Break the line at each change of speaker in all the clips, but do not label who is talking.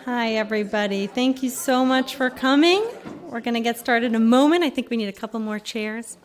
Hi, everybody. Thank you so much for coming. We're going to get started in a moment. I think we need a couple more chairs.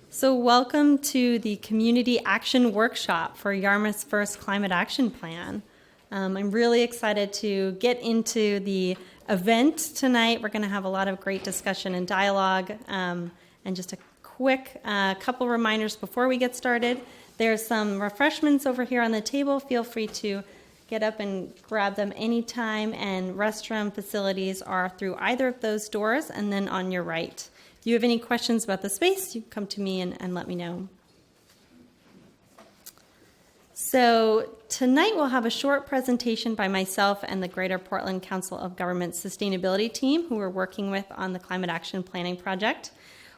So welcome to the Community Action Workshop for Yarmouth's first Climate Action Plan. I'm really excited to get into the event tonight. We're going to have a lot of great discussion and dialogue. And just a quick couple reminders before we get started. There's some refreshments over here on the table. Feel free to get up and grab them anytime, and restroom facilities are through either of those doors and then on your right. If you have any questions about the space, you can come to me and let me know. So tonight we'll have a short presentation by myself and the Greater Portland Council of Government Sustainability team who we're working with on the Climate Action Planning Project.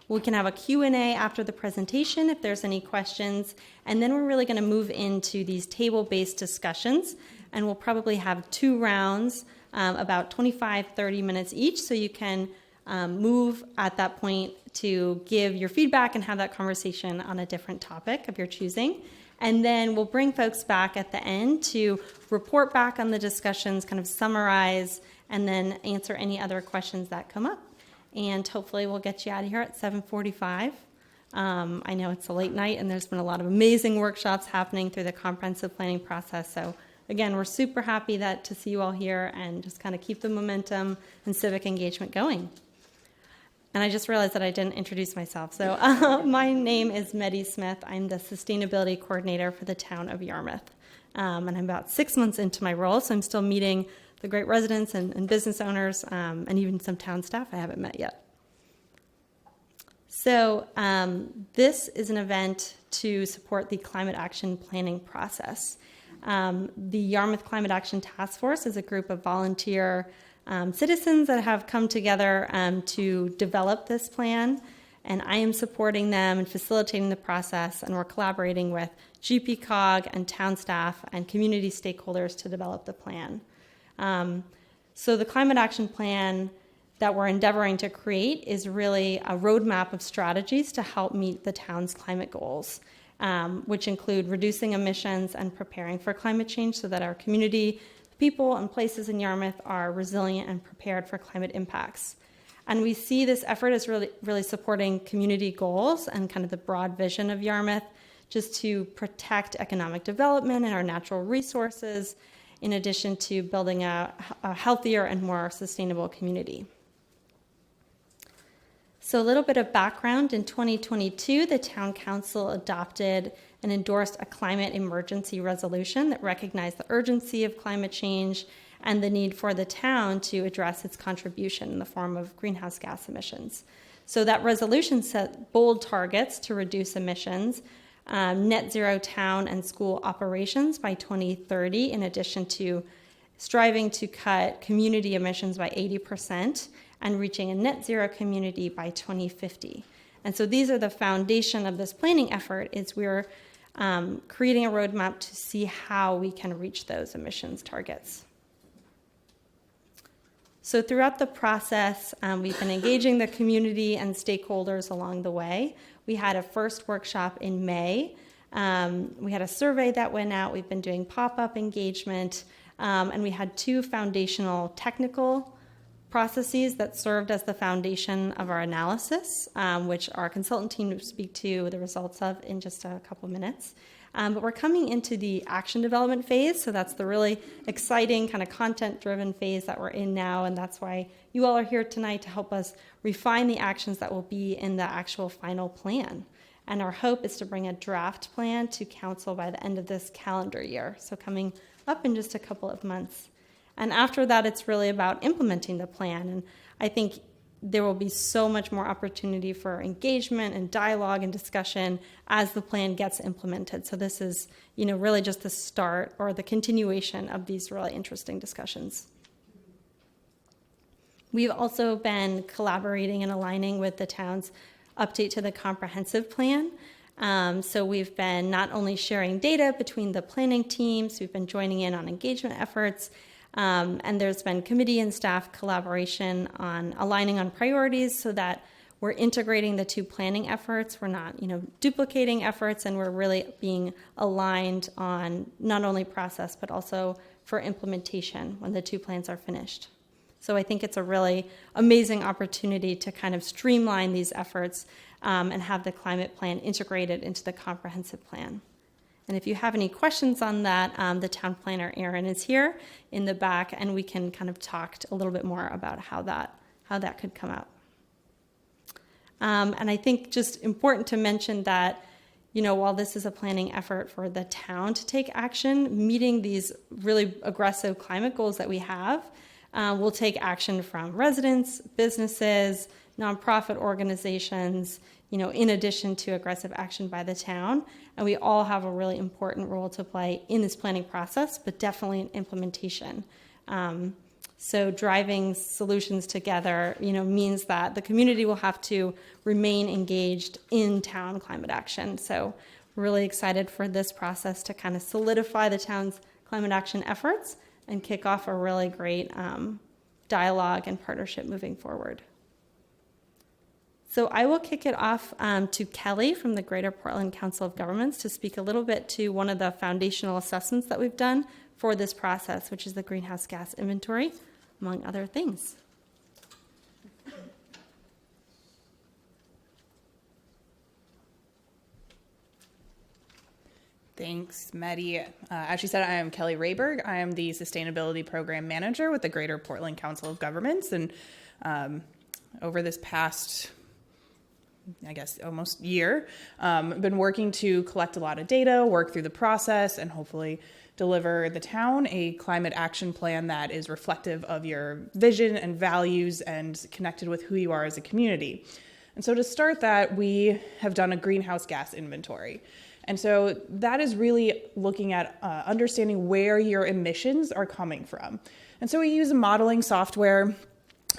We can have a Q&A after the presentation if there's any questions, and then we're really going to move into these table-based discussions, and we'll probably have 2 rounds, about 25-30 minutes each, so you can move at that point to give your feedback and have that conversation on a different topic of your choosing. And then we'll bring folks back at the end to report back on the discussions, kind of summarize, and then answer any other questions that come up. And hopefully we'll get you out of here at 7:45. I know it's a late night, and there's been a lot of amazing workshops happening through the comprehensive planning process. So again, we're super happy to see you all here and just kind of keep the momentum and civic engagement going. And I just realized that I didn't introduce myself. So my name is Meddy Smith. I'm the Sustainability Coordinator for the town of Yarmouth. And I'm about 6 months into my role, so I'm still meeting the great residents and business owners, and even some town staff I haven't met yet. So this is an event to support the climate action planning process. The Yarmouth Climate Action Task Force is a group of volunteer citizens that have come together to develop this plan, and I am supporting them and facilitating the process, and we're collaborating with GPCOG and town staff and community stakeholders to develop the plan. So the climate action plan that we're endeavoring to create is really a roadmap of strategies to help meet the town's climate goals, which include reducing emissions and preparing for climate change so that our community, people and places in Yarmouth are resilient and prepared for climate impacts. And we see this effort as really supporting community goals and kind of the broad vision of Yarmouth, just to protect economic development and our natural resources, in addition to building a healthier and more sustainable community. So a little bit of background. In 2022, the Town Council adopted and endorsed a climate emergency resolution that recognized the urgency of climate change and the need for the town to address its contribution in the form of greenhouse gas emissions. So that resolution set bold targets to reduce emissions, net zero town and school operations by 2030, in addition to striving to cut community emissions by 80% and reaching a net zero community by 2050. And so these are the foundation of this planning effort, is we're creating a roadmap to see how we can reach those emissions targets. So throughout the process, we've been engaging the community and stakeholders along the way. We had a first workshop in May. We had a survey that went out. We've been doing pop-up engagement. And we had 2 foundational technical processes that served as the foundation of our analysis, which our consultant team will speak to the results of in just a couple minutes. But we're coming into the action development phase, so that's the really exciting kind of content-driven phase that we're in now, and that's why you all are here tonight to help us refine the actions that will be in the actual final plan. And our hope is to bring a draft plan to council by the end of this calendar year, so coming up in just a couple of months. And after that, it's really about implementing the plan, and I think there will be so much more opportunity for engagement and dialogue and discussion as the plan gets implemented. So this is, really just the start or the continuation of these really interesting discussions. We've also been collaborating and aligning with the town's update to the comprehensive plan. So we've been not only sharing data between the planning teams, we've been joining in on engagement efforts, and there's been committee and staff collaboration on aligning on priorities so that we're integrating the 2 planning efforts. We're not, duplicating efforts, and we're really being aligned on not only process but also for implementation when the two plans are finished. So I think it's a really amazing opportunity to kind of streamline these efforts and have the climate plan integrated into the comprehensive plan. And if you have any questions on that, the town planner, Erin, is here in the back, and we can kind of talk a little bit more about how that could come out. And I think just important to mention that, while this is a planning effort for the town to take action, meeting these really aggressive climate goals that we have will take action from residents, businesses, nonprofit organizations, in addition to aggressive action by the town. And we all have a really important role to play in this planning process, but definitely in implementation. So driving solutions together, means that the community will have to remain engaged in town climate action. So really excited for this process to kind of solidify the town's climate action efforts and kick off a really great dialogue and partnership moving forward. So I will kick it off to Kelly from the Greater Portland Council of Governments to speak a little bit to one of the foundational assessments that we've done for this process, which is the greenhouse gas inventory, among other things.
Thanks, Maddie. As she said, I am Kelly Rayberg. I am the Sustainability Program Manager with the Greater Portland Council of Governments. And over this past, almost year, I've been working to collect a lot of data, work through the process, and hopefully deliver the town a climate action plan that is reflective of your vision and values and connected with who you are as a community. And so to start that, we have done a greenhouse gas inventory. And so that is really looking at understanding where your emissions are coming from. And so we use modeling software,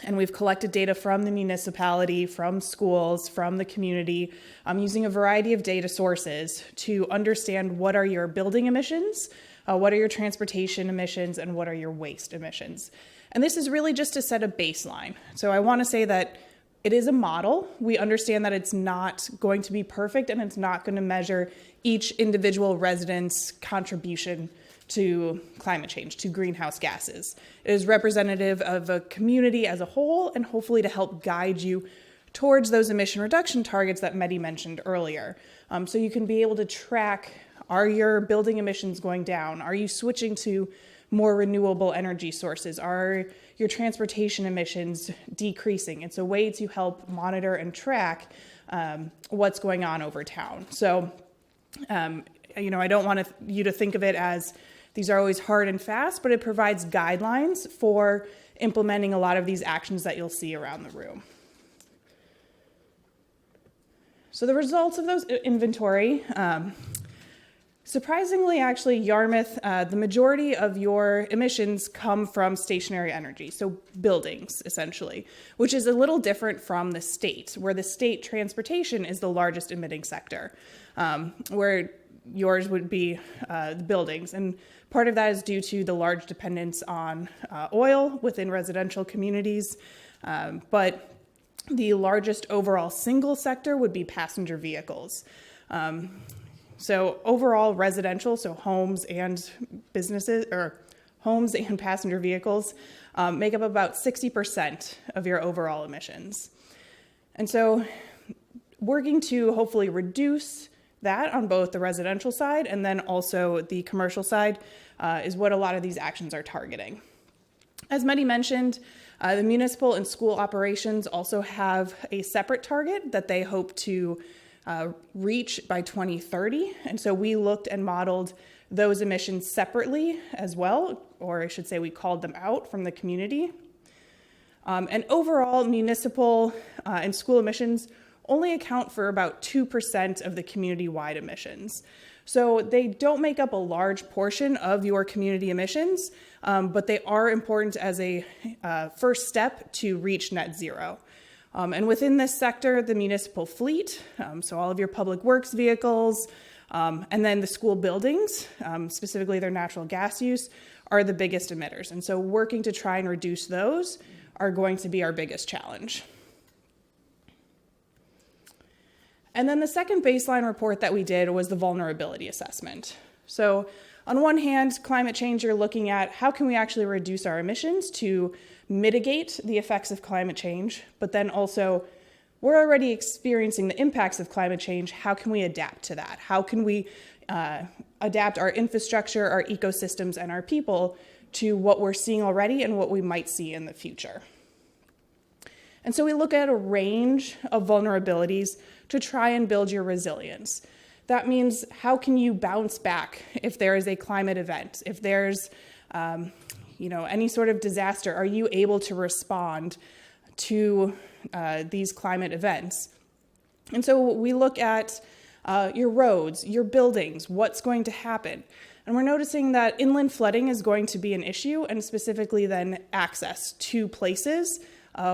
and we've collected data from the municipality, from schools, from the community, using a variety of data sources to understand what are your building emissions, what are your transportation emissions, and what are your waste emissions. And this is really just to set a baseline. So I want to say that it is a model. We understand that it's not going to be perfect, and it's not going to measure each individual resident's contribution to climate change, to greenhouse gases. It is representative of a community as a whole, and hopefully to help guide you towards those emission reduction targets that Mehdi mentioned earlier. So you can be able to track, are your building emissions going down? Are you switching to more renewable energy sources? Are your transportation emissions decreasing? It's a way to help monitor and track what's going on over town. So, I don't want you to think of it as these are always hard and fast, but it provides guidelines for implementing a lot of these actions that you'll see around the room. So the results of those inventory, surprisingly, actually, Yarmouth, the majority of your emissions come from stationary energy, so buildings, essentially, which is a little different from the state, where the state transportation is the largest emitting sector, where yours would be the buildings. And part of that is due to the large dependence on oil within residential communities, but the largest overall single sector would be passenger vehicles. So overall residential, so homes and businesses, or homes and passenger vehicles, make up about 60% of your overall emissions. And so working to hopefully reduce that on both the residential side and then also the commercial side is what a lot of these actions are targeting. As Mehdi mentioned, the municipal and school operations also have a separate target that they hope to reach by 2030. And so we looked and modeled those emissions separately as well, or I should say we called them out from the community. And overall, municipal and school emissions only account for about 2% of the community-wide emissions. So they don't make up a large portion of your community emissions, but they are important as a first step to reach net zero. And within this sector, the municipal fleet, so all of your public works vehicles, and then the school buildings, specifically their natural gas use, are the biggest emitters. And so working to try and reduce those are going to be our biggest challenge. And then the second baseline report that we did was the vulnerability assessment. So On one hand, climate change, you're looking at how can we actually reduce our emissions to mitigate the effects of climate change, but then also we're already experiencing the impacts of climate change. How can we adapt to that? How can we adapt our infrastructure, our ecosystems, and our people to what we're seeing already and what we might see in the future? And so we look at a range of vulnerabilities to try and build your resilience. That means how can you bounce back if there is a climate event, if there's any sort of disaster? Are you able to respond to these climate events? And so we look at your roads, your buildings, what's going to happen. And we're noticing that inland flooding is going to be an issue, and specifically then access to places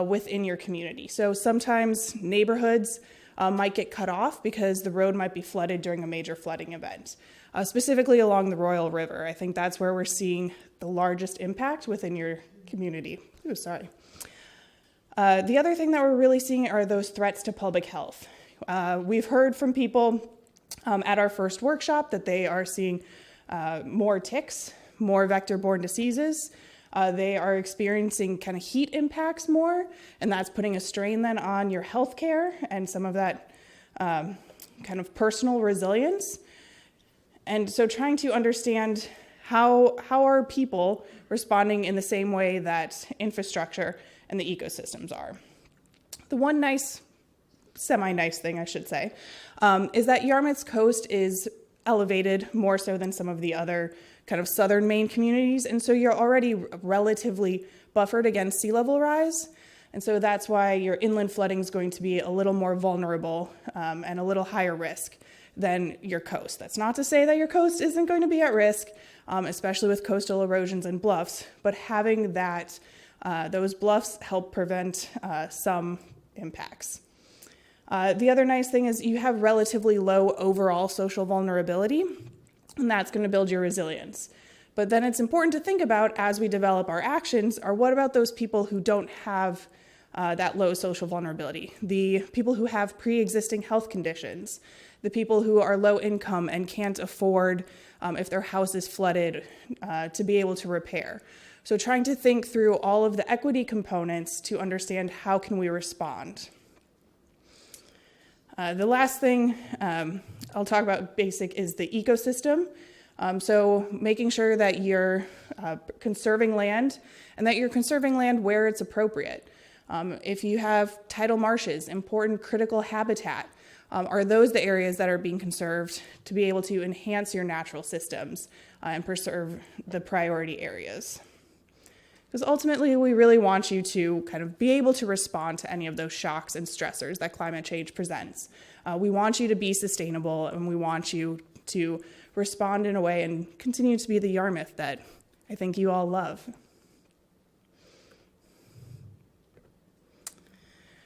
within your community. So sometimes neighborhoods might get cut off because the road might be flooded during a major flooding event, specifically along the Royal River. I think that's where we're seeing the largest impact within your community. Ooh, sorry. The other thing that we're really seeing are those threats to public health. We've heard from people at our first workshop that they are seeing more ticks, more vector-borne diseases. They are experiencing kind of heat impacts more, and that's putting a strain then on your healthcare and some of that kind of personal resilience. And so trying to understand how are people responding in the same way that infrastructure and the ecosystems are. The one nice, semi-nice thing, I should say, is that Yarmouth's coast is elevated more so than some of the other kind of southern Maine communities, and so you're already relatively buffered against sea level rise, and so that's why your inland flooding is going to be a little more vulnerable and a little higher risk than your coast. That's not to say that your coast isn't going to be at risk, especially with coastal erosions and bluffs, but having that those bluffs help prevent some impacts. The other nice thing is you have relatively low overall social vulnerability, and that's going to build your resilience. But then it's important to think about as we develop our actions are what about those people who don't have that low social vulnerability, the people who have pre-existing health conditions, the people who are low income and can't afford, if their house is flooded, to be able to repair. So trying to think through all of the equity components to understand how can we respond. The last thing I'll talk about basic is the ecosystem. So making sure that you're conserving land and that you're conserving land where it's appropriate. If you have tidal marshes, important critical habitat, are those the areas that are being conserved to be able to enhance your natural systems and preserve the priority areas? Because ultimately, we really want you to kind of be able to respond to any of those shocks and stressors that climate change presents. We want you to be sustainable, and we want you to respond in a way and continue to be the Yarmouth that I think you all love.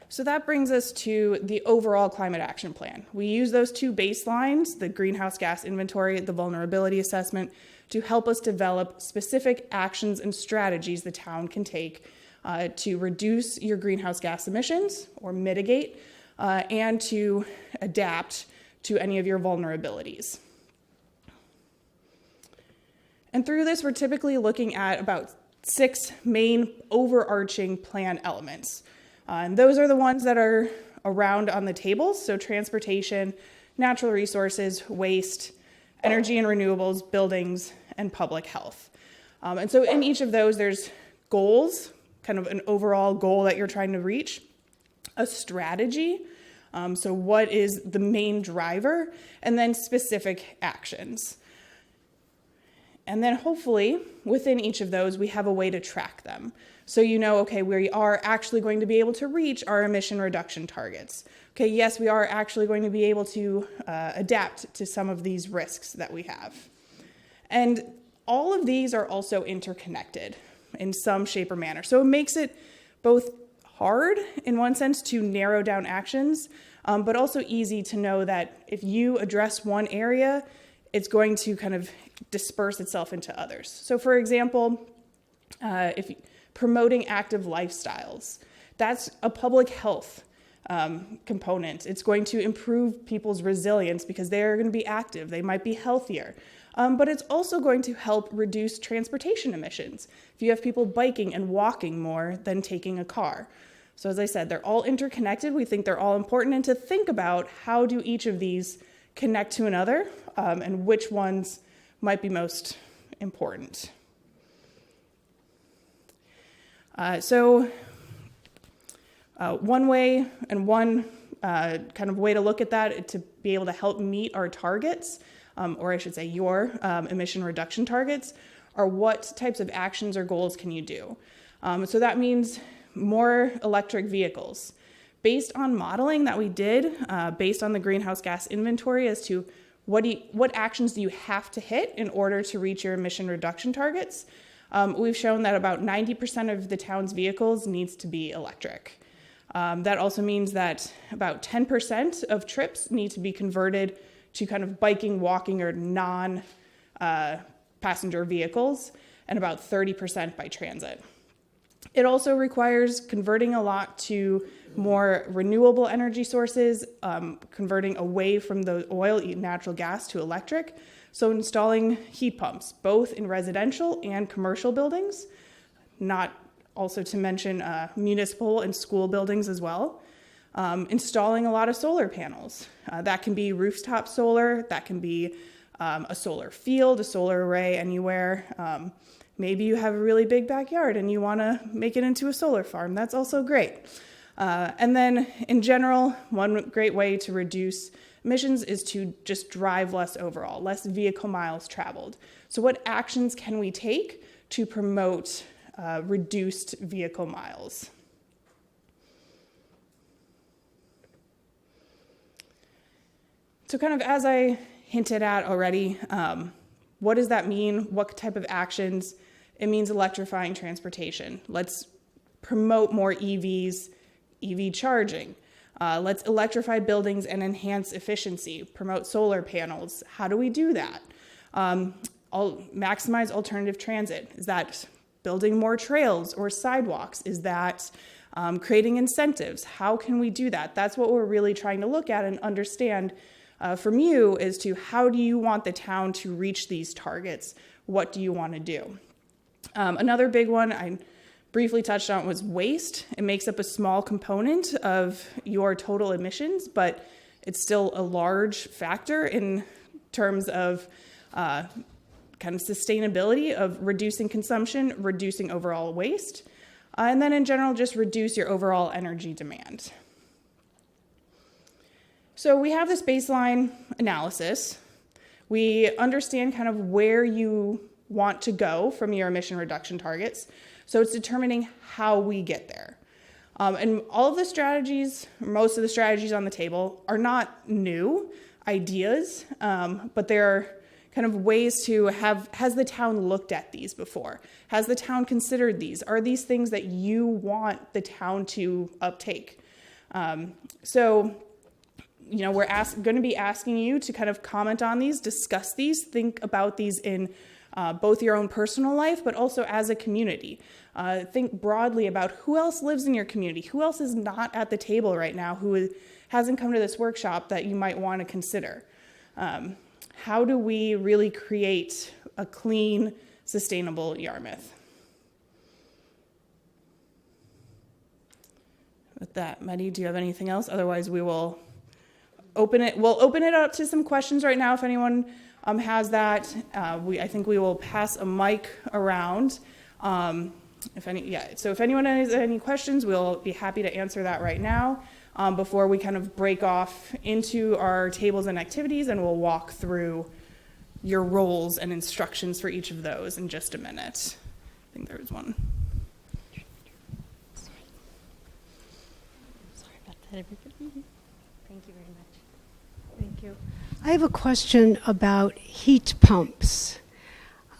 So that brings us to the overall climate action plan. We use those two baselines, the greenhouse gas inventory, the vulnerability assessment, to help us develop specific actions and strategies the town can take to reduce your greenhouse gas emissions or mitigate and to adapt to any of your vulnerabilities. And through this, we're typically looking at about 6 main overarching plan elements. And those are the ones that are around on the tables, so transportation, natural resources, waste, energy and renewables, buildings, and public health. And so in each of those, there's goals, kind of an overall goal that you're trying to reach, a strategy, so what is the main driver, and then specific actions. And then hopefully within each of those, we have a way to track them. So you know, okay, we are actually going to be able to reach our emission reduction targets. Okay, yes, we are actually going to be able to adapt to some of these risks that we have. And all of these are also interconnected in some shape or manner. So it makes it both hard in one sense to narrow down actions, but also easy to know that if you address one area, it's going to kind of disperse itself into others. So for example, if promoting active lifestyles, that's a public health component. It's going to improve people's resilience because they are going to be active. They might be healthier. But it's also going to help reduce transportation emissions if you have people biking and walking more than taking a car. So as I said, they're all interconnected. We think they're all important, and to think about how do each of these connect to another and which ones might be most important. One way and one kind of way to look at that to be able to help meet our targets, or I should say your emission reduction targets, are what types of actions or goals can you do? So that means more electric vehicles. Based on modeling that we did, based on the greenhouse gas inventory as to what actions do you have to hit in order to reach your emission reduction targets, we've shown that about 90% of the town's vehicles needs to be electric. That also means that about 10% of trips need to be converted to kind of biking, walking, or non-passenger vehicles, and about 30% by transit. It also requires converting a lot to more renewable energy sources, converting away from the oil, natural gas to electric. So installing heat pumps, both in residential and commercial buildings, not also to mention municipal and school buildings as well. Installing a lot of solar panels. That can be rooftop solar, that can be a solar field, a solar array anywhere. Maybe you have a really big backyard and you want to make it into a solar farm. That's also great. And then in general, one great way to reduce emissions is to just drive less overall, less vehicle miles traveled. So what actions can we take to promote reduced vehicle miles? So kind of as I hinted at already, what does that mean? What type of actions? It means electrifying transportation. Let's promote more EVs, EV charging. Let's electrify buildings and enhance efficiency, promote solar panels. How do we do that? Maximize alternative transit. Is that building more trails or sidewalks? Is that creating incentives? How can we do that? That's what we're really trying to look at and understand from you as to how do you want the town to reach these targets? What do you want to do? Another big one I briefly touched on was waste. It makes up a small component of your total emissions, but it's still a large factor in terms of kind of sustainability of reducing consumption, reducing overall waste, and then in general, just reduce your overall energy demand. So we have this baseline analysis. We understand kind of where you want to go from your emission reduction targets. So it's determining how we get there. And all of the strategies, most of the strategies on the table are not new ideas, but they're kind of ways to has the town looked at these before? Has the town considered these? Are these things that you want the town to uptake? We're going to be asking you to kind of comment on these, discuss these, think about these in both your own personal life, but also as a community. Think broadly about who else lives in your community, who else is not at the table right now, who hasn't come to this workshop that you might want to consider. How do we really create a clean, sustainable Yarmouth? With that, Maddie, do you have anything else? Otherwise, we will open it. We'll open it up to some questions right now if anyone has that. I think we will pass a mic around. So if anyone has any questions, we'll be happy to answer that right now before we kind of break off into our tables and activities, and we'll walk through your roles and instructions for each of those in just a minute. I think there was one.
Sorry about that, everybody. Thank you very much.
Thank you. I have a question about heat pumps.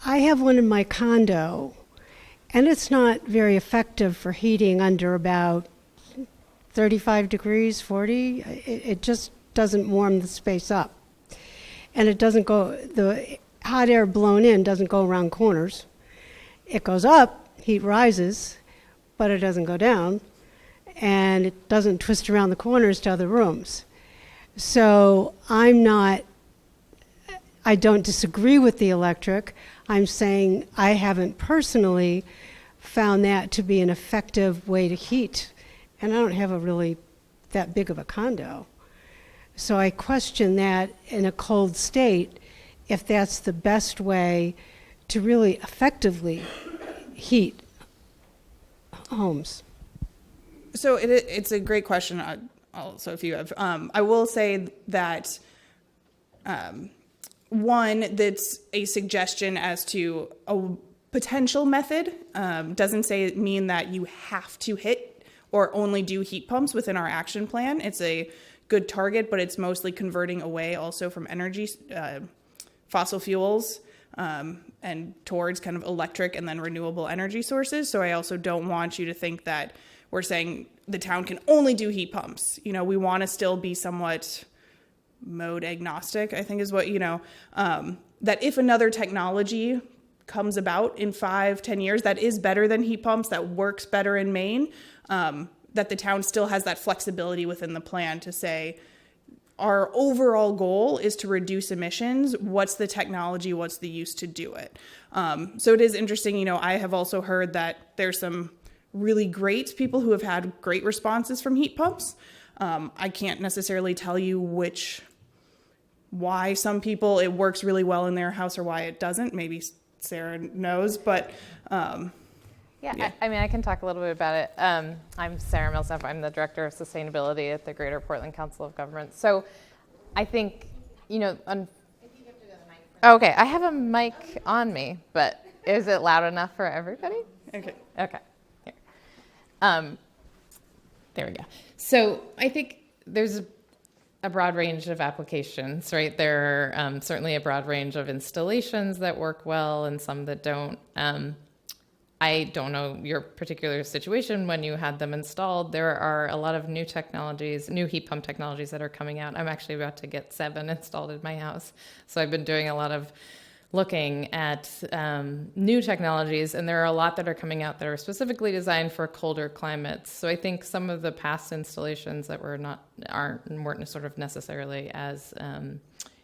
I have one in my condo, and it's not very effective for heating under about 35 degrees, 40. It just doesn't warm the space up. And it doesn't go, the hot air blown in doesn't go around corners. It goes up, heat rises, but it doesn't go down. and it doesn't twist around the corners to other rooms. So I don't disagree with the electric. I'm saying I haven't personally found that to be an effective way to heat. And I don't have a really that big of a condo. So I question that in a cold state, if that's the best way to really effectively heat homes.
So it's a great question. Also, if you have, I will say that one, that's a suggestion as to a potential method. Doesn't mean that you have to hit or only do heat pumps within our action plan. It's a good target, but it's mostly converting away also from energy, fossil fuels, and towards kind of electric and then renewable energy sources. So I also don't want you to think that we're saying the town can only do heat pumps. You know, we want to still be somewhat mode agnostic, I think is what, that if another technology comes about in 5-10 years that is better than heat pumps, that works better in Maine, that the town still has that flexibility within the plan to say, our overall goal is to reduce emissions. What's the technology? What's the use to do it? So it is interesting. I have also heard that there's some really great people who have had great responses from heat pumps. I can't necessarily tell you why some people it works really well in their house or why it doesn't. Maybe Sarah knows, but
yeah. I mean, I can talk a little bit about it. I'm Sarah Millsap. I'm the Director of Sustainability at the Greater Portland Council of Governments. So I think, if you have to go to the mic. Okay, I have a mic on me, but is it loud enough for everybody?
Okay.
Here. There we go. So I think there's a broad range of applications, right? There are certainly a broad range of installations that work well and some that don't. I don't know your particular situation when you had them installed. There are a lot of new technologies, new heat pump technologies that are coming out. I'm actually about to get 7 installed in my house. So I've been doing a lot of looking at new technologies, and there are a lot that are coming out that are specifically designed for colder climates. So I think some of the past installations that weren't sort of necessarily as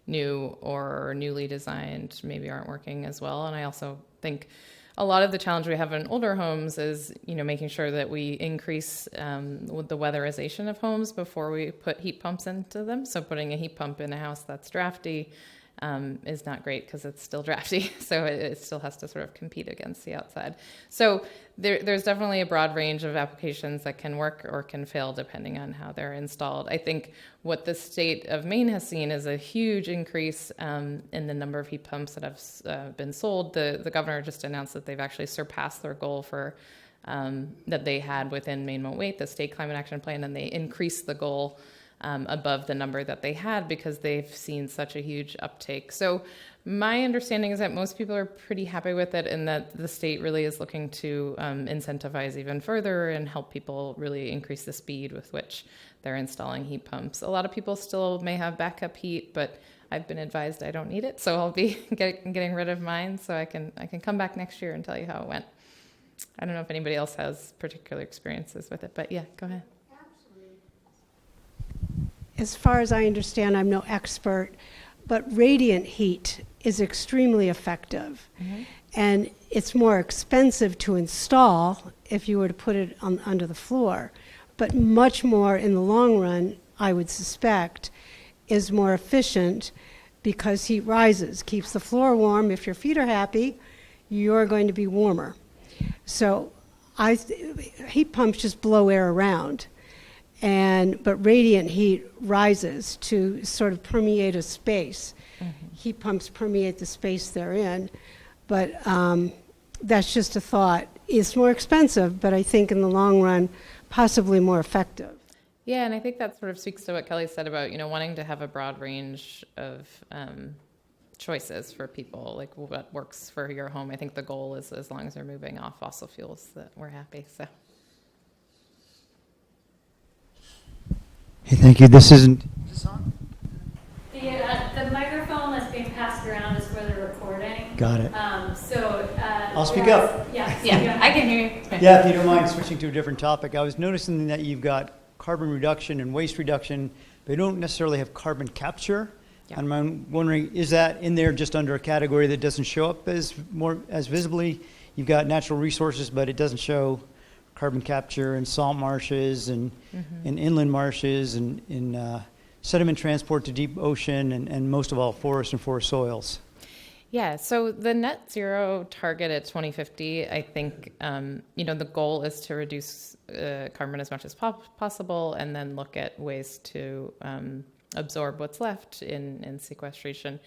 new or newly designed maybe aren't working as well. And I also think a lot of the challenge we have in older homes is, making sure that we increase the weatherization of homes before we put heat pumps into them. So putting a heat pump in a house that's drafty is not great because it's still drafty. So it still has to sort of compete against the outside. So there's definitely a broad range of applications that can work or can fail depending on how they're installed. I think what the state of Maine has seen is a huge increase in the number of heat pumps that have been sold. The governor just announced that they've actually surpassed their goal for that they had within Maine Won't Wait, the state climate action plan, and they increased the goal above the number that they had because they've seen such a huge uptake. So my understanding is that most people are pretty happy with it and that the state really is looking to incentivize even further and help people really increase the speed with which they're installing heat pumps. A lot of people still may have backup heat, but I've been advised I don't need it, so I'll be getting rid of mine so I can come back next year and tell you how it went. I don't know if anybody else has particular experiences with it, but yeah, go ahead.
As far as I understand, I'm no expert, but radiant heat is extremely effective. Mm-hmm. And it's more expensive to install if you were to put it under the floor, but much more in the long run, I would suspect, is more efficient because heat rises, keeps the floor warm. If your feet are happy, you're going to be warmer. So heat pumps just blow air around. But radiant heat rises to sort of permeate a space. Mm-hmm. Heat pumps permeate the space they're in. But that's just a thought. It's more expensive, but I think in the long run, possibly more effective.
Yeah, and I think that sort of speaks to what Kelly said about, wanting to have a broad range of choices for people, like what works for your home. I think the goal is as long as they're moving off fossil fuels that we're happy, so.
Hey, thank you. This isn't. Is this on?
The microphone that's being passed around is for the recording.
Got it.
So
I'll speak up.
Yeah, I can hear you.
Yeah, if you don't mind switching to a different topic. I was noticing that you've got carbon reduction and waste reduction, but you don't necessarily have carbon capture.
Yeah.
And I'm wondering, is that in there just under a category that doesn't show up as visibly? You've got natural resources, but it doesn't show carbon capture in salt marshes and in inland marshes and in sediment transport to deep ocean and most of all forest and forest soils.
Yeah, so the net zero target at 2050, I think, the goal is to reduce carbon as much as possible and then look at ways to absorb what's left in sequestration.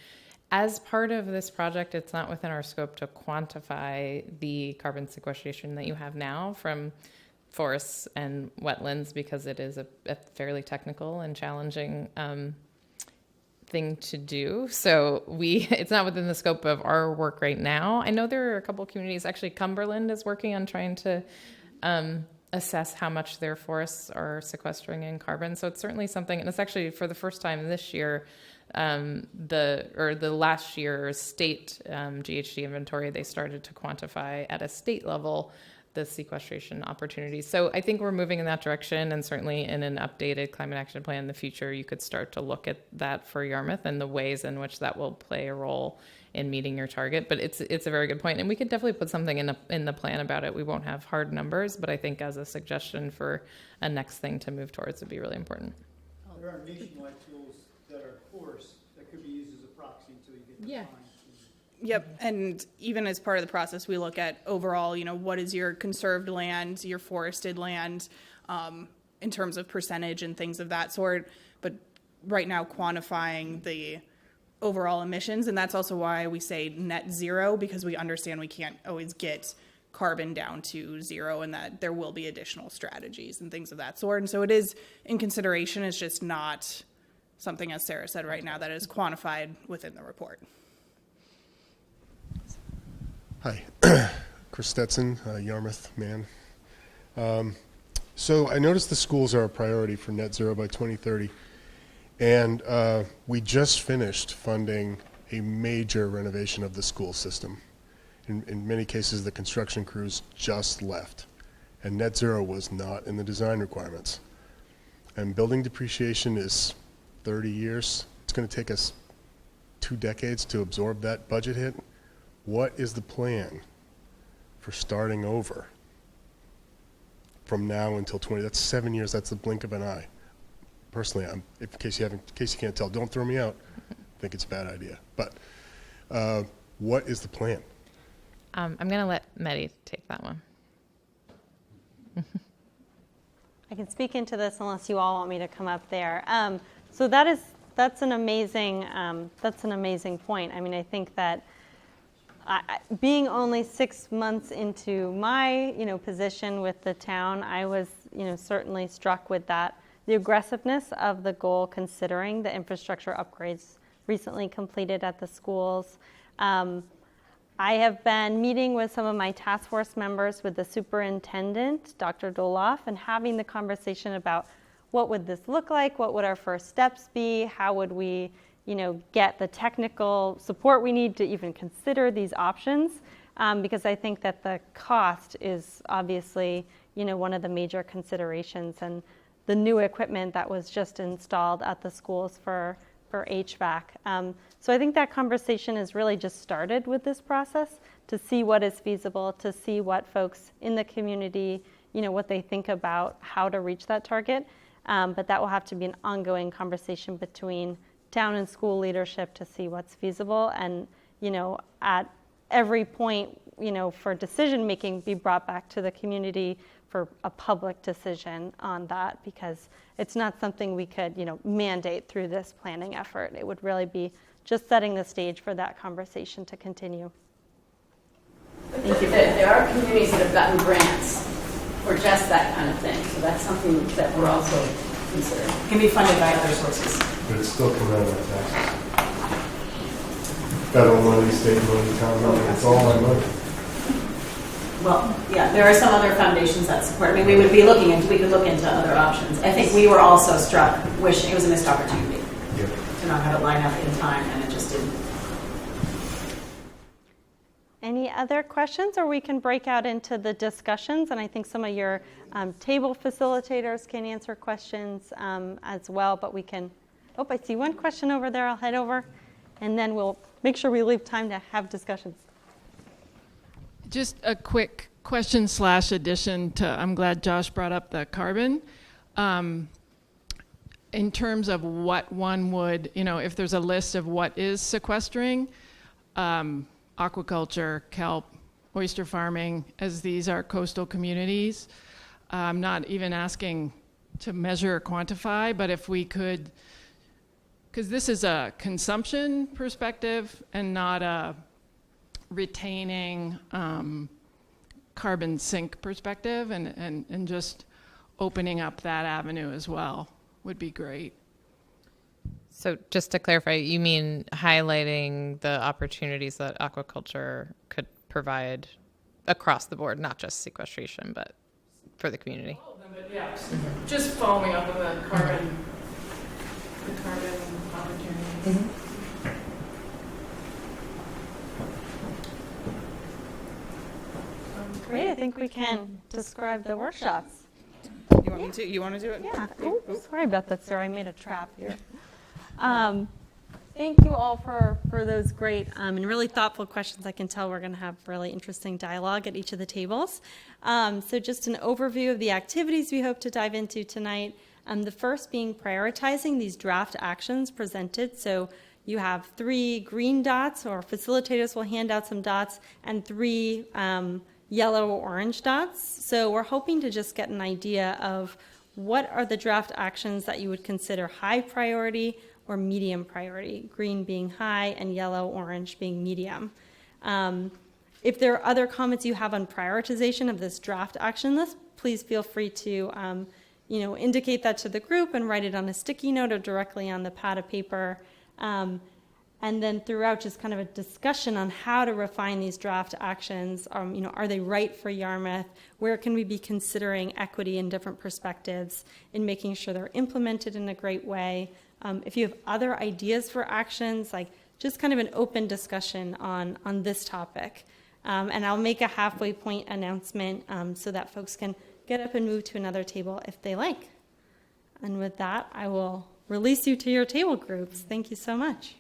As part of this project, it's not within our scope to quantify the carbon sequestration that you have now from forests and wetlands because it is a fairly technical and challenging thing to do. So it's not within the scope of our work right now. I know there are a couple of communities, actually Cumberland is working on trying to assess how much their forests are sequestering in carbon. So it's certainly something, and it's actually for the first time this year, the last year's state GHG inventory, they started to quantify at a state level the sequestration opportunities. So I think we're moving in that direction, and certainly in an updated climate action plan in the future, you could start to look at that for Yarmouth and the ways in which that will play a role in meeting your target. But it's a very good point, and we could definitely put something in the plan about it. We won't have hard numbers, but I think as a suggestion for a next thing to move towards would be really important.
There are nationwide tools that are coarse that could be used as a proxy until you get the fine.
Yep, and even as part of the process, we look at overall, what is your conserved land, your forested land, in terms of percentage and things of that sort. But right now, quantifying the overall emissions, and that's also why we say net zero, because we understand we can't always get carbon down to zero and that there will be additional strategies and things of that sort. And so it is in consideration, it's just not something, as Sarah said right now, that is quantified within the report.
Hi, Chris Stetson, Yarmouth, Maine. So I noticed the schools are a priority for net zero by 2030, and we just finished funding a major renovation of the school system. In many cases, the construction crews just left, and net zero was not in the design requirements. And building depreciation is 30 years. It's going to take us 2 decades to absorb that budget hit. What is the plan for starting over from now until 20? That's 7 years. That's the blink of an eye. Personally, in case you can't tell, don't throw me out. I think it's a bad idea. But what is the plan?
I'm going to let Mehdi take that one.
I can speak into this unless you all want me to come up there. So that's an amazing point. I mean, I think that being only 6 months into my position with the town, I was certainly struck with the aggressiveness of the goal, considering the infrastructure upgrades recently completed at the schools. I have been meeting with some of my task force members, with the superintendent, Dr. Doloff, and having the conversation about what would this look like, what would our first steps be, how would we get the technical support we need to even consider these options, because I think that the cost is obviously, one of the major considerations, and the new equipment that was just installed at the schools for HVAC. So I think that conversation has really just started with this process to see what is feasible, to see what folks in the community, what they think about how to reach that target. But that will have to be an ongoing conversation between town and school leadership to see what's feasible, and at every point for decision making be brought back to the community for a public decision on that, because it's not something we could mandate through this planning effort. It would really be just setting the stage for that conversation to continue.
Thank you. There are communities that have gotten grants for just that kind of thing, so that's something that we're also considering.
It can be funded by other sources.
But it's still coming out of my taxes. Federal money, state money, town money, it's all my money.
Well, yeah, there are some other foundations that support. I mean, we could look into other options. I think we were also struck, wishing it was a missed opportunity to not have it line up in time, and it just didn't.
Any other questions, or we can break out into the discussions, and I think some of your table facilitators can answer questions as well, but we can, I see one question over there. I'll head over, and then we'll make sure we leave time to have discussions.
Just a quick question / addition to, I'm glad Josh brought up the carbon. In terms of what one would, if there's a list of what is sequestering, aquaculture, kelp, oyster farming, as these are coastal communities. I'm not even asking to measure or quantify, but if we could, because this is a consumption perspective and not a retaining carbon sink perspective, and just opening up that avenue as well would be great.
So just to clarify, you mean highlighting the opportunities that aquaculture could provide across the board, not just sequestration, but for the community?
All of them, but yeah, just following up on the carbon opportunities.
Great. I think we can describe the workshops.
You want me to? You want to do it?
Yeah. Sorry about that, sir. I made a trap here. Thank you all for those great and really thoughtful questions. I can tell we're going to have really interesting dialogue at each of the tables. So just an overview of the activities we hope to dive into tonight. The first being prioritizing these draft actions presented. So you have 3 green dots, or facilitators will hand out some dots, and 3 yellow or orange dots. So we're hoping to just get an idea of what are the draft actions that you would consider high priority or medium priority, green being high and yellow, orange being medium. If there are other comments you have on prioritization of this draft action list, please feel free to indicate that to the group and write it on a sticky note or directly on the pad of paper. And then throughout, just kind of a discussion on how to refine these draft actions. Are they right for Yarmouth? Where can we be considering equity and different perspectives in making sure they're implemented in a great way? If you have other ideas for actions, like just kind of an open discussion on this topic. And I'll make a halfway point announcement so that folks can get up and move to another table if they like. And with that, I will release you to your table groups. Thank you so much.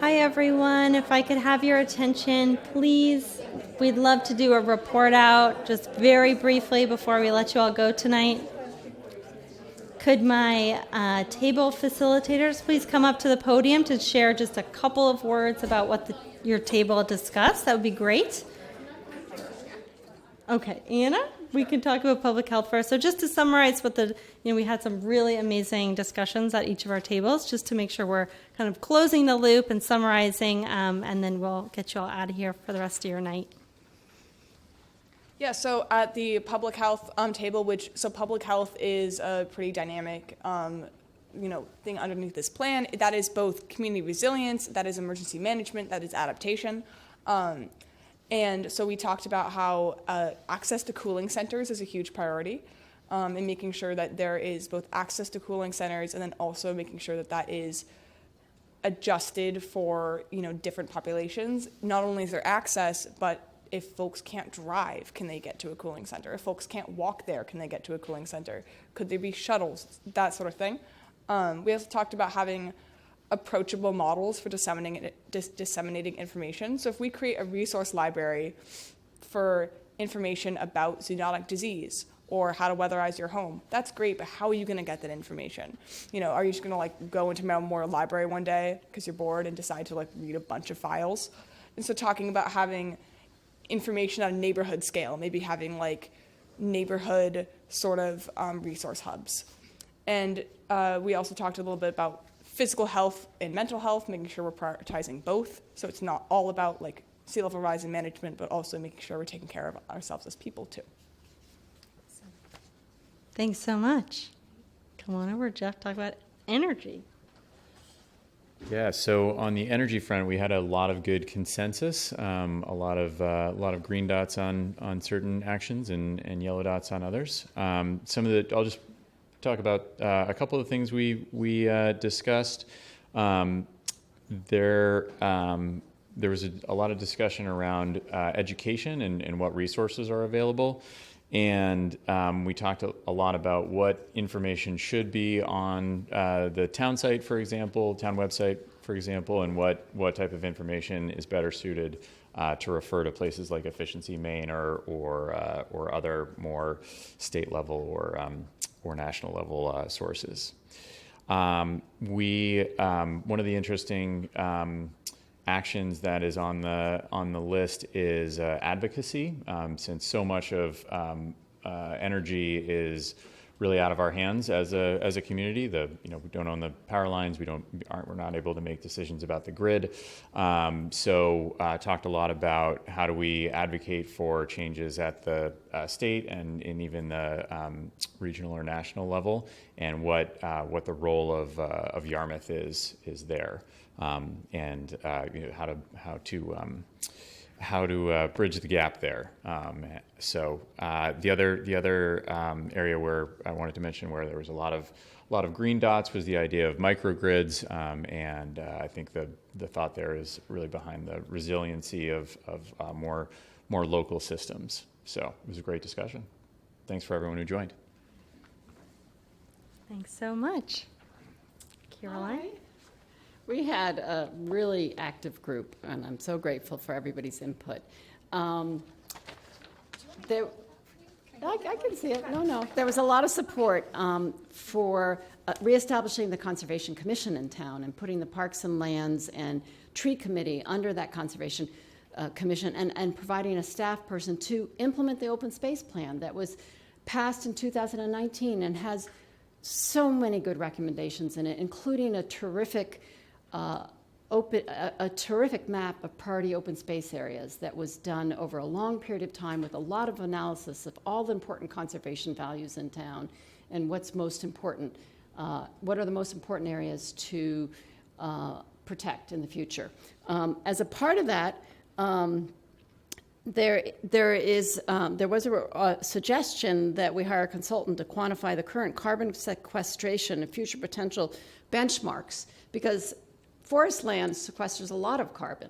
Hi, everyone. If I could have your attention, please. We'd love to do a report out just very briefly before we let you all go tonight. Could my table facilitators please come up to the podium to share just a couple of words about what your table discussed? That would be great. Okay, Anna, we can talk about public health first. So just to summarize what we had some really amazing discussions at each of our tables, just to make sure we're kind of closing the loop and summarizing, and then we'll get you all out of here for the rest of your night.
Yeah, so at the public health table, public health is a pretty dynamic thing underneath this plan. That is both community resilience, that is emergency management, that is adaptation. And so we talked about how access to cooling centers is a huge priority. and making sure that there is both access to cooling centers and then also making sure that that is adjusted for, different populations. Not only is there access, but if folks can't drive, can they get to a cooling center? If folks can't walk there, can they get to a cooling center? Could there be shuttles? That sort of thing. We also talked about having approachable models for disseminating information. So if we create a resource library for information about zoonotic disease or how to weatherize your home, that's great, but how are you going to get that information? Are you just going to go into Memorial Library one day because you're bored and decide to read a bunch of files? And so talking about having information on a neighborhood scale, maybe having neighborhood sort of resource hubs. And we also talked a little bit about physical health and mental health, making sure we're prioritizing both. So it's not all about sea level rise and management, but also making sure we're taking care of ourselves as people too.
Thanks so much. Come on over, Jeff, talk about energy.
Yeah, so on the energy front, we had a lot of good consensus, a lot of green dots on certain actions and yellow dots on others. I'll just talk about a couple of things we discussed. There was a lot of discussion around education and what resources are available. And we talked a lot about what information should be on the town site, for example, town website, for example, and what type of information is better suited to refer to places like Efficiency Maine or other more state level or national level sources. One of the interesting actions that is on the list is advocacy, since so much of energy is really out of our hands as a community. We don't own the power lines. We're not able to make decisions about the grid. So talked a lot about how do we advocate for changes at the state and even the regional or national level, and what the role of Yarmouth is there. And how to bridge the gap there. So the other area where I wanted to mention where there was a lot of green dots was the idea of microgrids, and I think the thought there is really behind the resiliency of more local systems. So it was a great discussion. Thanks for everyone who joined.
Thanks so much. Caroline?
Hi. We had a really active group, and I'm so grateful for everybody's input. I can see it. No. There was a lot of support for reestablishing the Conservation Commission in town and putting the Parks and Lands and Tree Committee under that Conservation Commission and providing a staff person to implement the open space plan that was passed in 2019 and has so many good recommendations in it, including a terrific map of priority open space areas that was done over a long period of time with a lot of analysis of all the important conservation values in town and what's most important, what are the most important areas to protect in the future. As a part of that, there was a suggestion that we hire a consultant to quantify the current carbon sequestration and future potential benchmarks, because forest land sequesters a lot of carbon,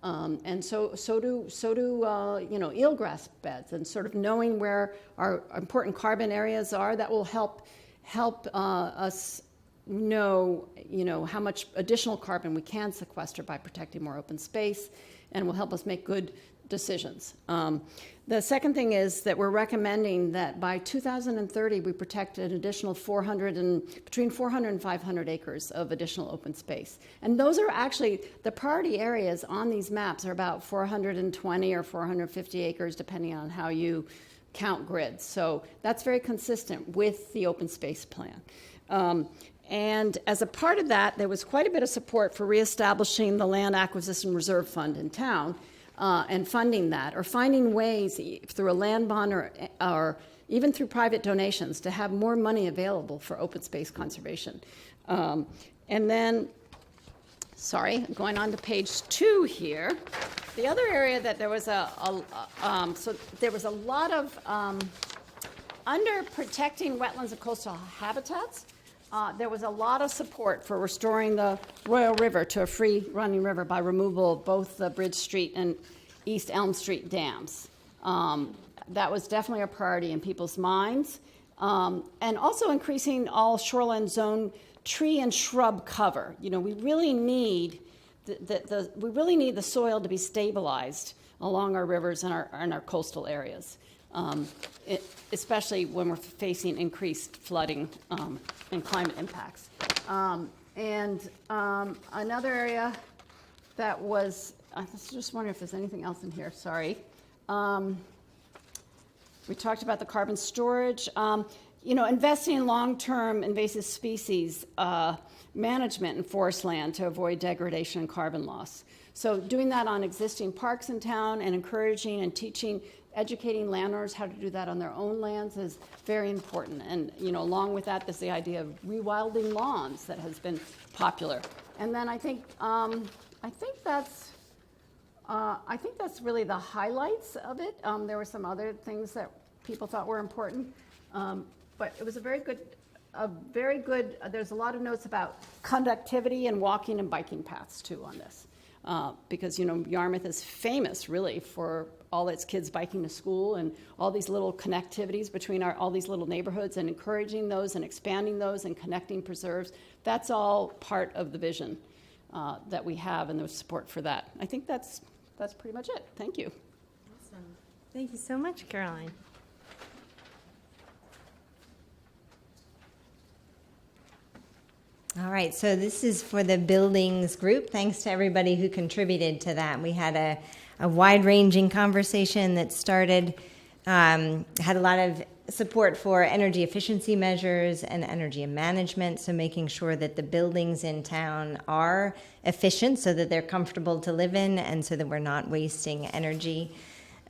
and so do eelgrass beds. And sort of knowing where our important carbon areas are, that will help us know how much additional carbon we can sequester by protecting more open space, and will help us make good decisions. The second thing is that we're recommending that by 2030 we protect an additional between 400 and 500 acres of additional open space. And those are actually, the priority areas on these maps are about 420 or 450 acres, depending on how you count grids. So that's very consistent with the open space plan. And as a part of that, there was quite a bit of support for reestablishing the Land Acquisition Reserve Fund in town, and funding that, or finding ways through a land bond or even through private donations to have more money available for open space conservation. And then, I'm going on to page 2 here. The other area that there was there was a lot of under protecting wetlands and coastal habitats, there was a lot of support for restoring the Royal River to a free running river by removal of both the Bridge Street and East Elm Street dams. That was definitely a priority in people's minds. And also increasing all shoreline zone tree and shrub cover. You know, we really need the soil to be stabilized along our rivers and our coastal areas, especially when we're facing increased flooding and climate impacts. Another area that was, I was just wondering if there's anything else in here, sorry. We talked about the carbon storage. You know, investing in long-term invasive species management in forest land to avoid degradation and carbon loss. So doing that on existing parks in town and encouraging and educating landowners how to do that on their own lands is very important. And, you know, along with that, there's the idea of rewilding lawns that has been popular. And then I think that's really the highlights of it. There were some other things that people thought were important, but it was a very good, there's a lot of notes about conductivity and walking and biking paths too on this. Because, you know, Yarmouth is famous really for all its kids biking to school and all these little connectivities between all these little neighborhoods, and encouraging those and expanding those and connecting preserves. That's all part of the vision that we have and the support for that. I think that's pretty much it. Thank you.
Awesome. Thank you so much, Caroline. All right, so this is for the buildings group. Thanks to everybody who contributed to that. We had a wide-ranging conversation that started, had a lot of support for energy efficiency measures and energy management, so making sure that the buildings in town are efficient so that they're comfortable to live in and so that we're not wasting energy.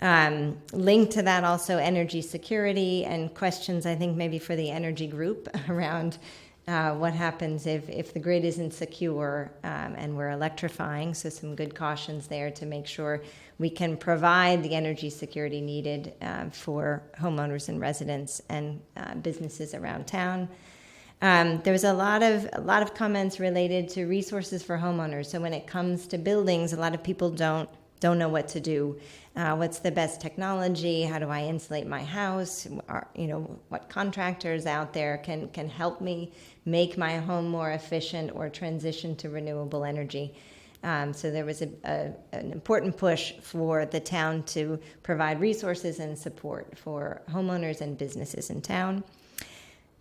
Linked to that also energy security and questions, I think, maybe for the energy group around what happens if the grid isn't secure and we're electrifying. So some good cautions there to make sure we can provide the energy security needed for homeowners and residents and businesses around town. There was a lot of comments related to resources for homeowners. So when it comes to buildings, a lot of people don't know what to do. What's the best technology? How do I insulate my house? What contractors out there can help me make my home more efficient or transition to renewable energy? So there was an important push for the town to provide resources and support for homeowners and businesses in town.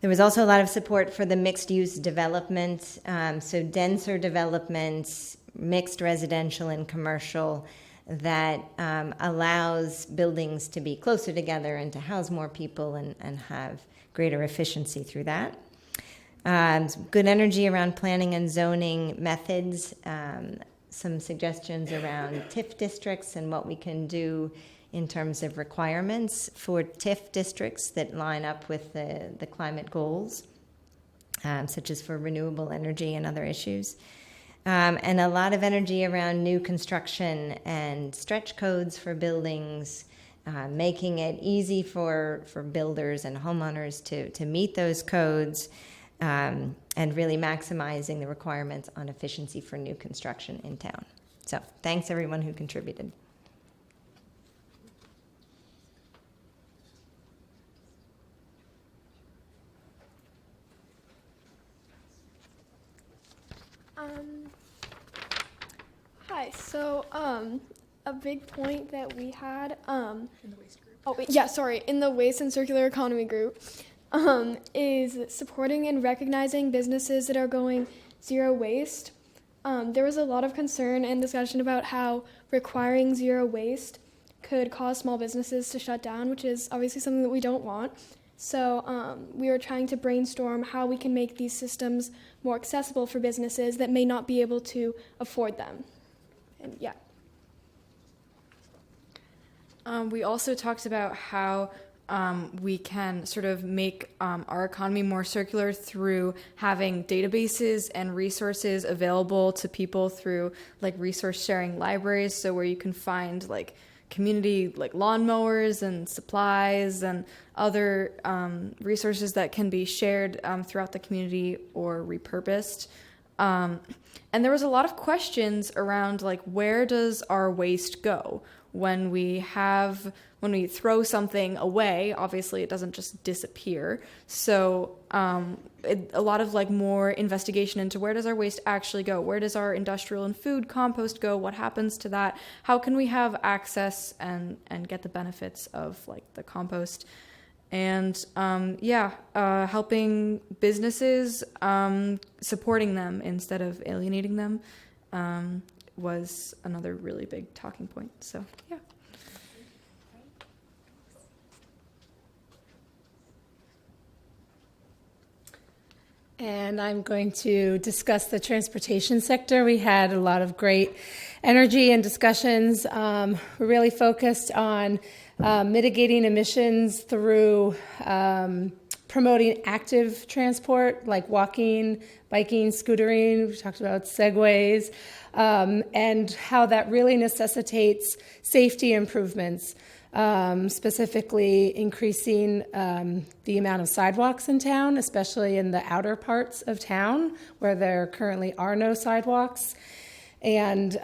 There was also a lot of support for the mixed-use development, so denser developments, mixed residential and commercial, that allows buildings to be closer together and to house more people and have greater efficiency through that. Good energy around planning and zoning methods, some suggestions around TIF districts and what we can do in terms of requirements for TIF districts that line up with the climate goals, such as for renewable energy and other issues. And a lot of energy around new construction and stretch codes for buildings, making it easy for builders and homeowners to meet those codes, and really maximizing the requirements on efficiency for new construction in town. So thanks everyone who contributed.
Hi. So, a big point that we had in the waste group. In the waste and circular economy group, is supporting and recognizing businesses that are going zero waste. There was a lot of concern and discussion about how requiring zero waste could cause small businesses to shut down, which is obviously something that we don't want. So we were trying to brainstorm how we can make these systems more accessible for businesses that may not be able to afford them. And yeah.
We also talked about how we can sort of make our economy more circular through having databases and resources available to people through like resource sharing libraries, so where you can find like community like lawnmowers and supplies and other resources that can be shared throughout the community or repurposed. And there was a lot of questions around like, where does our waste go when we throw something away? Obviously, it doesn't just disappear. So a lot of like more investigation into where does our waste actually go? Where does our industrial and food compost go? What happens to that? How can we have access and get the benefits of like the compost? And helping businesses, supporting them instead of alienating them was another really big talking point. So, yeah.
And I'm going to discuss the transportation sector. We had a lot of great energy and discussions. We're really focused on mitigating emissions through promoting active transport like walking, biking, scootering. We talked about segways, and how that really necessitates safety improvements. Specifically increasing the amount of sidewalks in town, especially in the outer parts of town where there currently are no sidewalks, and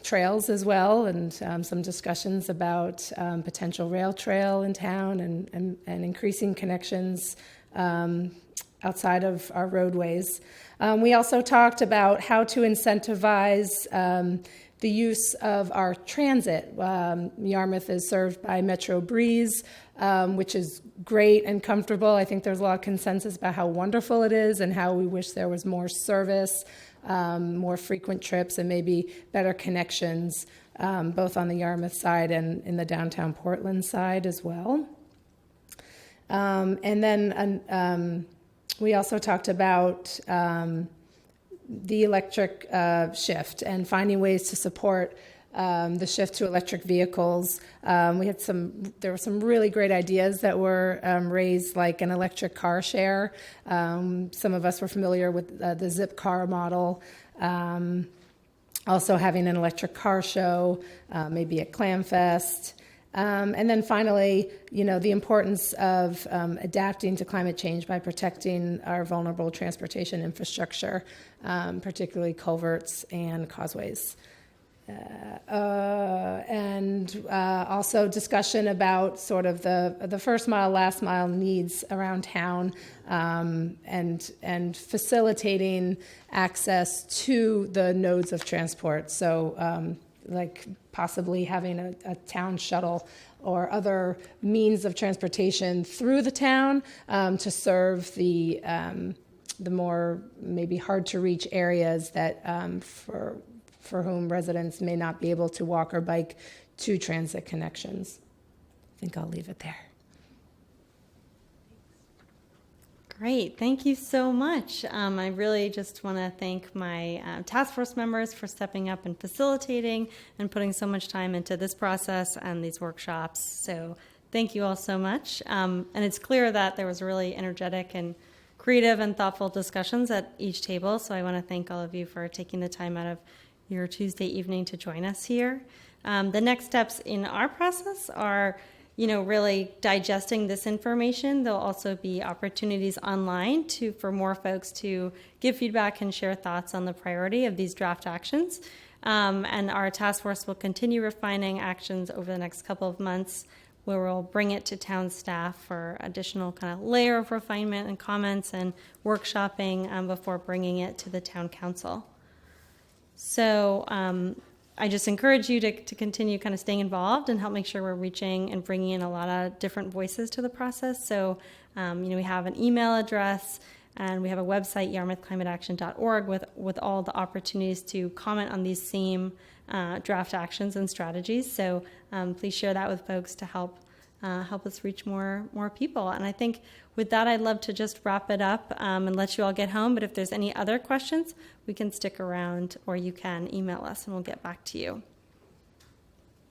trails as well, and some discussions about potential rail trail in town and increasing connections outside of our roadways. We also talked about how to incentivize the use of our transit. Yarmouth is served by Metro Breeze, which is great and comfortable. I think there's a lot of consensus about how wonderful it is and how we wish there was more service, more frequent trips, and maybe better connections, both on the Yarmouth side and in the downtown Portland side as well. And then we also talked about the electric shift and finding ways to support the shift to electric vehicles. There were some really great ideas that were raised, like an electric car share. Some of us were familiar with the Zip car model. Also having an electric car show, maybe at Clamfest. And then finally, the importance of adapting to climate change by protecting our vulnerable transportation infrastructure, particularly culverts and causeways. And also discussion about sort of the first mile, last mile needs around town, and facilitating access to the nodes of transport. So like possibly having a town shuttle or other means of transportation through the town to serve the more maybe hard to reach areas that for whom residents may not be able to walk or bike to transit connections. I think I'll leave it there.
Great, thank you so much. I really just want to thank my task force members for stepping up and facilitating and putting so much time into this process and these workshops. So thank you all so much. And it's clear that there was really energetic and creative and thoughtful discussions at each table. So I want to thank all of you for taking the time out of your Tuesday evening to join us here. The next steps in our process are really digesting this information. There'll also be opportunities online for more folks to give feedback and share thoughts on the priority of these draft actions. And our task force will continue refining actions over the next couple of months, where we'll bring it to town staff for additional kind of layer of refinement and comments and workshopping before bringing it to the town council. So I just encourage you to continue kind of staying involved and help make sure we're reaching and bringing in a lot of different voices to the process. So, we have an email address and we have a website, yarmouthclimateaction.org, with all the opportunities to comment on these same draft actions and strategies. So please share that with folks to help us reach more people. And I think with that, I'd love to just wrap it up and let you all get home. But if there's any other questions, we can stick around, or you can email us and we'll get back to you.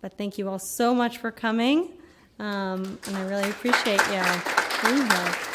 But thank you all so much for coming, and I really appreciate you being here.